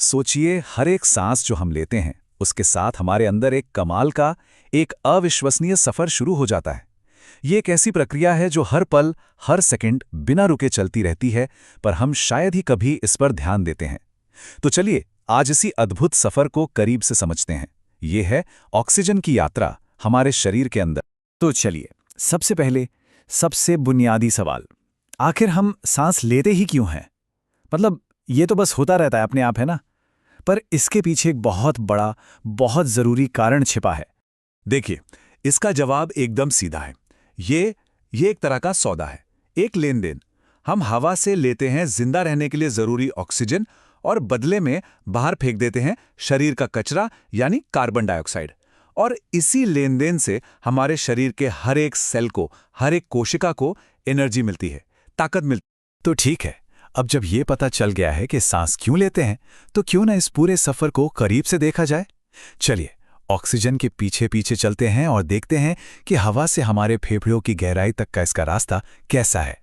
सोचिए, हर एक सांस जो हम लेते हैं उसके साथ हमारे अंदर एक कमाल का, एक अविश्वसनीय सफर शुरू हो जाता है। ये एक ऐसी प्रक्रिया है जो हर पल, हर सेकंड बिना रुके चलती रहती है, पर हम शायद ही कभी इस पर ध्यान देते हैं। तो चलिए आज इसी अद्भुत सफर को करीब से समझते हैं। ये है ऑक्सीजन की यात्रा हमारे शरीर के अंदर। तो चलिए, सबसे पहले सबसे बुनियादी सवाल, आखिर हम सांस लेते ही क्यों हैं? मतलब ये तो बस होता रहता है अपने आप, है ना? पर इसके पीछे एक बहुत बड़ा, बहुत जरूरी कारण छिपा है। देखिए, इसका जवाब एकदम सीधा है। ये एक तरह का सौदा है, एक लेन देन। हम हवा से लेते हैं जिंदा रहने के लिए जरूरी ऑक्सीजन और बदले में बाहर फेंक देते हैं शरीर का कचरा यानी कार्बन डाइऑक्साइड। और इसी लेन देन से हमारे शरीर के हर एक सेल को, हर एक कोशिका को एनर्जी मिलती है, ताकत मिलती है। तो ठीक है, अब जब ये पता चल गया है कि सांस क्यों लेते हैं, तो क्यों ना इस पूरे सफर को करीब से देखा जाए। चलिए ऑक्सीजन के पीछे पीछे चलते हैं और देखते हैं कि हवा से हमारे फेफड़ों की गहराई तक का इसका रास्ता कैसा है।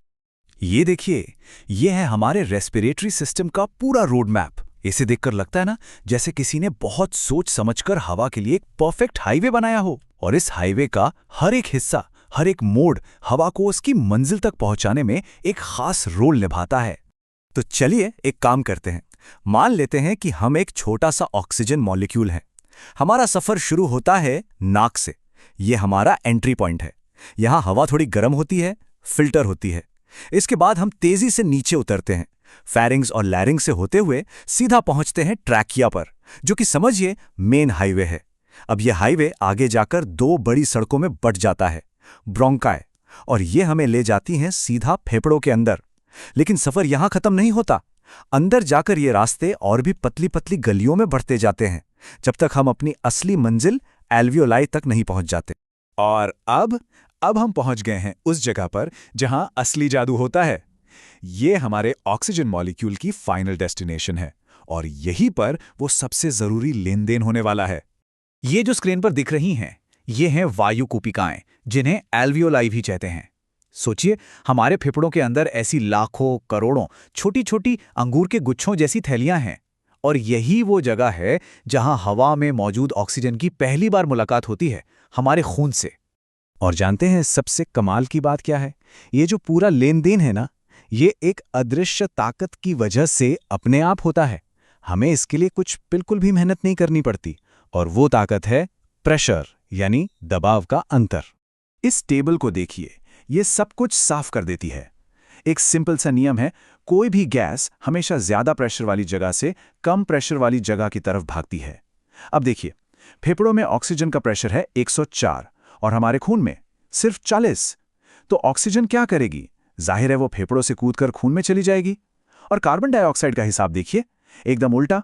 ये देखिए, ये है हमारे रेस्पिरेटरी सिस्टम का पूरा रोड मैप। इसे देखकर लगता है ना जैसे किसी ने बहुत सोच समझकर हवा के लिए एक परफेक्ट हाईवे बनाया हो, और इस हाईवे का हर एक हिस्सा, हर एक मोड़ हवा को उसकी मंजिल तक पहुंचाने में एक खास रोल निभाता है। तो चलिए एक काम करते हैं। मान लेते हैं कि हम एक छोटा सा ऑक्सीजन मॉलिक्यूल हैं। हमारा सफर शुरू होता है नाक से। यह हमारा एंट्री पॉइंट है। यहां हवा थोड़ी गर्म होती है, फिल्टर होती है। इसके बाद हम तेजी से नीचे उतरते हैं, फेरिंग्स और लैरिंग्स से होते हुए सीधा पहुंचते हैं ट्रैकिया पर, जो कि समझिए मेन हाईवे है। अब यह हाईवे आगे जाकर दो बड़ी सड़कों में बंट जाता है, ब्रोंकाई, और ये हमें ले जाती हैं सीधा फेफड़ों के अंदर। लेकिन सफर यहां खत्म नहीं होता। अंदर जाकर ये रास्ते और भी पतली पतली गलियों में बढ़ते जाते हैं, जब तक हम अपनी असली मंजिल एल्वियोलाई तक नहीं पहुंच जाते। और अब हम पहुंच गए हैं उस जगह पर जहां असली जादू होता है। ये हमारे ऑक्सीजन मॉलिक्यूल की फाइनल डेस्टिनेशन है, और यहीं पर वो सबसे जरूरी लेन देन होने वाला है। ये जो स्क्रीन पर दिख रही हैं, ये हैं वायु कूपिकाएं, जिन्हें एल्वियोलाई भी कहते हैं। सोचिए, हमारे फेफड़ों के अंदर ऐसी लाखों करोड़ों छोटी छोटी अंगूर के गुच्छों जैसी थैलियां हैं, और यही वो जगह है जहां हवा में मौजूद ऑक्सीजन की पहली बार मुलाकात होती है हमारे खून से। और जानते हैं सबसे कमाल की बात क्या है? ये जो पूरा लेन देन है ना, ये एक अदृश्य ताकत की वजह से अपने आप होता है। हमें इसके लिए कुछ बिल्कुल भी मेहनत नहीं करनी पड़ती, और वो ताकत है प्रेशर, यानी दबाव का अंतर। इस टेबल को देखिए, ये सब कुछ साफ कर देती है। एक सिंपल सा नियम है, कोई भी गैस हमेशा ज्यादा प्रेशर वाली जगह से कम प्रेशर वाली जगह की तरफ भागती है। अब देखिए, फेफड़ों में ऑक्सीजन का प्रेशर है 104 और हमारे खून में सिर्फ 40। तो ऑक्सीजन क्या करेगी? जाहिर है वो फेफड़ों से कूदकर खून में चली जाएगी। और कार्बन डाइऑक्साइड का हिसाब देखिए, एकदम उल्टा।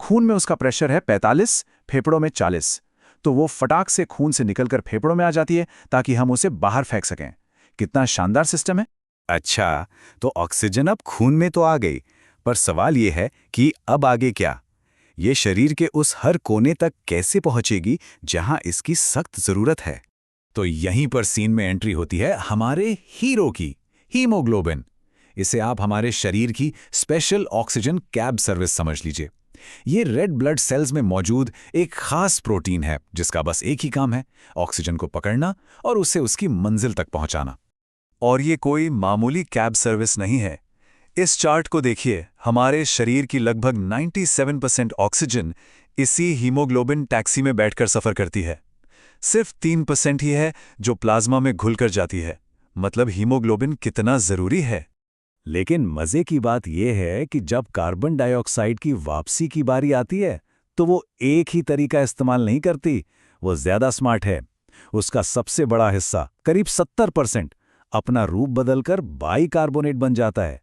खून में उसका प्रेशर है 45, फेफड़ों में 40। तो वो फटाक से खून से निकलकर फेफड़ों में आ जाती है, ताकि हम उसे बाहर फेंक सकें। कितना शानदार सिस्टम है। अच्छा, तो ऑक्सीजन अब खून में तो आ गई, पर सवाल ये है कि अब आगे क्या? ये शरीर के उस हर कोने तक कैसे पहुंचेगी जहां इसकी सख्त जरूरत है? तो यहीं पर सीन में एंट्री होती है हमारे हीरो की, हीमोग्लोबिन। इसे आप हमारे शरीर की स्पेशल ऑक्सीजन कैब सर्विस समझ लीजिए। ये रेड ब्लड सेल्स में मौजूद एक खास प्रोटीन है जिसका बस एक ही काम है, ऑक्सीजन को पकड़ना और उसे उसकी मंजिल तक पहुंचाना। और ये कोई मामूली कैब सर्विस नहीं है। इस चार्ट को देखिए, हमारे शरीर की लगभग 97% ऑक्सीजन इसी हीमोग्लोबिन टैक्सी में बैठकर सफर करती है। सिर्फ 3% ही है जो प्लाज्मा में घुलकर जाती है। मतलब हीमोग्लोबिन कितना जरूरी है। लेकिन मजे की बात यह है कि जब कार्बन डाइऑक्साइड की वापसी की बारी आती है, तो वो एक ही तरीका इस्तेमाल नहीं करती, वो ज्यादा स्मार्ट है। उसका सबसे बड़ा हिस्सा, करीब 70%, अपना रूप बदलकर बाइकार्बोनेट बन जाता है।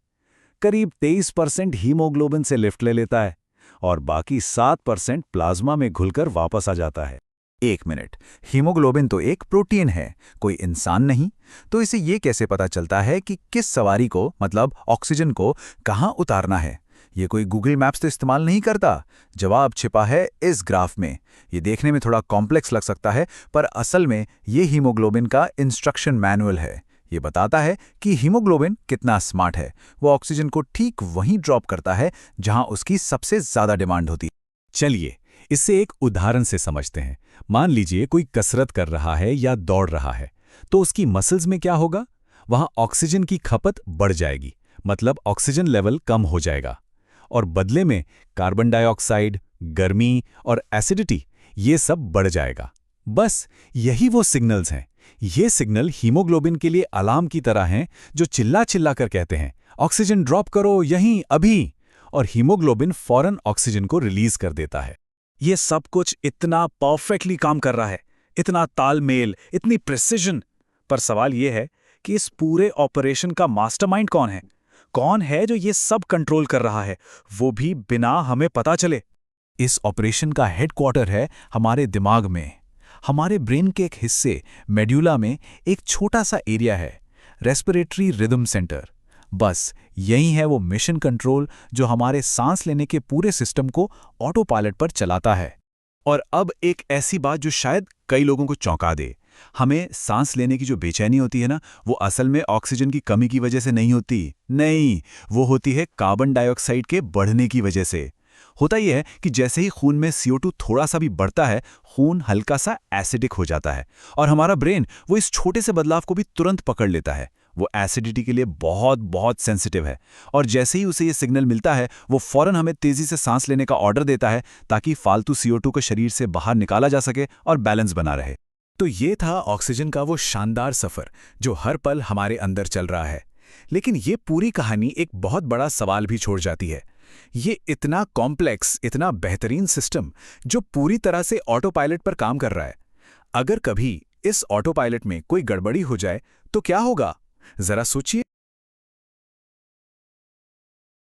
करीब 23% हीमोग्लोबिन से लिफ्ट ले लेता है, और बाकी 7% प्लाज्मा में घुलकर वापस आ जाता है। एक मिनट, हीमोग्लोबिन तो एक प्रोटीन है, कोई इंसान नहीं। तो इसे ये कैसे पता चलता है कि किस सवारी को, मतलब ऑक्सीजन को, कहां उतारना है? ये कोई गूगल मैप्स तो इस्तेमाल नहीं करता। जवाब छिपा है इस ग्राफ में। ये देखने में थोड़ा कॉम्प्लेक्स लग सकता है, पर असल में ये हीमोग्लोबिन का इंस्ट्रक्शन मैनुअल है, ये बताता है कि हीमोग्लोबिन कितना स्मार्ट है। वो ऑक्सीजन को ठीक वहीं ड्रॉप करता है जहां उसकी सबसे ज्यादा डिमांड होती है। चलिए इससे एक उदाहरण से समझते हैं। मान लीजिए कोई कसरत कर रहा है या दौड़ रहा है, तो उसकी मसल्स में क्या होगा? वहां ऑक्सीजन की खपत बढ़ जाएगी, मतलब ऑक्सीजन लेवल कम हो जाएगा, और बदले में कार्बन डाइऑक्साइड, गर्मी और एसिडिटी ये सब बढ़ जाएगा। बस यही वो सिग्नल्स हैं। ये सिग्नल हीमोग्लोबिन के लिए अलार्म की तरह हैं, जो चिल्ला चिल्ला कर कहते हैं ऑक्सीजन ड्रॉप करो यहीं अभी, और हीमोग्लोबिन फौरन ऑक्सीजन को रिलीज कर देता है। ये सब कुछ इतना परफेक्टली काम कर रहा है, इतना तालमेल, इतनी प्रिसिजन। पर सवाल ये है कि इस पूरे ऑपरेशन का मास्टरमाइंड कौन है? कौन है जो ये सब कंट्रोल कर रहा है, वो भी बिना हमें पता चले? इस ऑपरेशन का हेडक्वार्टर है हमारे दिमाग में। हमारे ब्रेन के एक हिस्से मेड्यूला में एक छोटा सा एरिया है, रेस्पिरेटरी रिदम सेंटर। बस यही है वो मिशन कंट्रोल जो हमारे सांस लेने के पूरे सिस्टम को ऑटो पायलट पर चलाता है। और अब एक ऐसी बात जो शायद कई लोगों को चौंका दे। हमें सांस लेने की जो बेचैनी होती है ना, वो असल में ऑक्सीजन की कमी की वजह से नहीं होती। नहीं, वो होती है कार्बन डाइऑक्साइड के बढ़ने की वजह से। होता यह है कि जैसे ही खून में CO2 थोड़ा सा भी बढ़ता है, खून हल्का सा एसिडिक हो जाता है, और हमारा ब्रेन वो इस छोटे से बदलाव को भी तुरंत पकड़ लेता है। वो एसिडिटी के लिए बहुत बहुत सेंसिटिव है, और जैसे ही उसे ये सिग्नल मिलता है, वो फौरन हमें तेजी से सांस लेने का ऑर्डर देता है, ताकि फालतू CO2 को शरीर से बाहर निकाला जा सके और बैलेंस बना रहे। तो ये था ऑक्सीजन का वो शानदार सफर जो हर पल हमारे अंदर चल रहा है। लेकिन ये पूरी कहानी एक बहुत बड़ा सवाल भी छोड़ जाती है। ये इतना कॉम्प्लेक्स, इतना बेहतरीन सिस्टम जो पूरी तरह से ऑटो पायलट पर काम कर रहा है, अगर कभी इस ऑटो पायलट में कोई गड़बड़ी हो जाए तो क्या होगा? जरा सोचिए।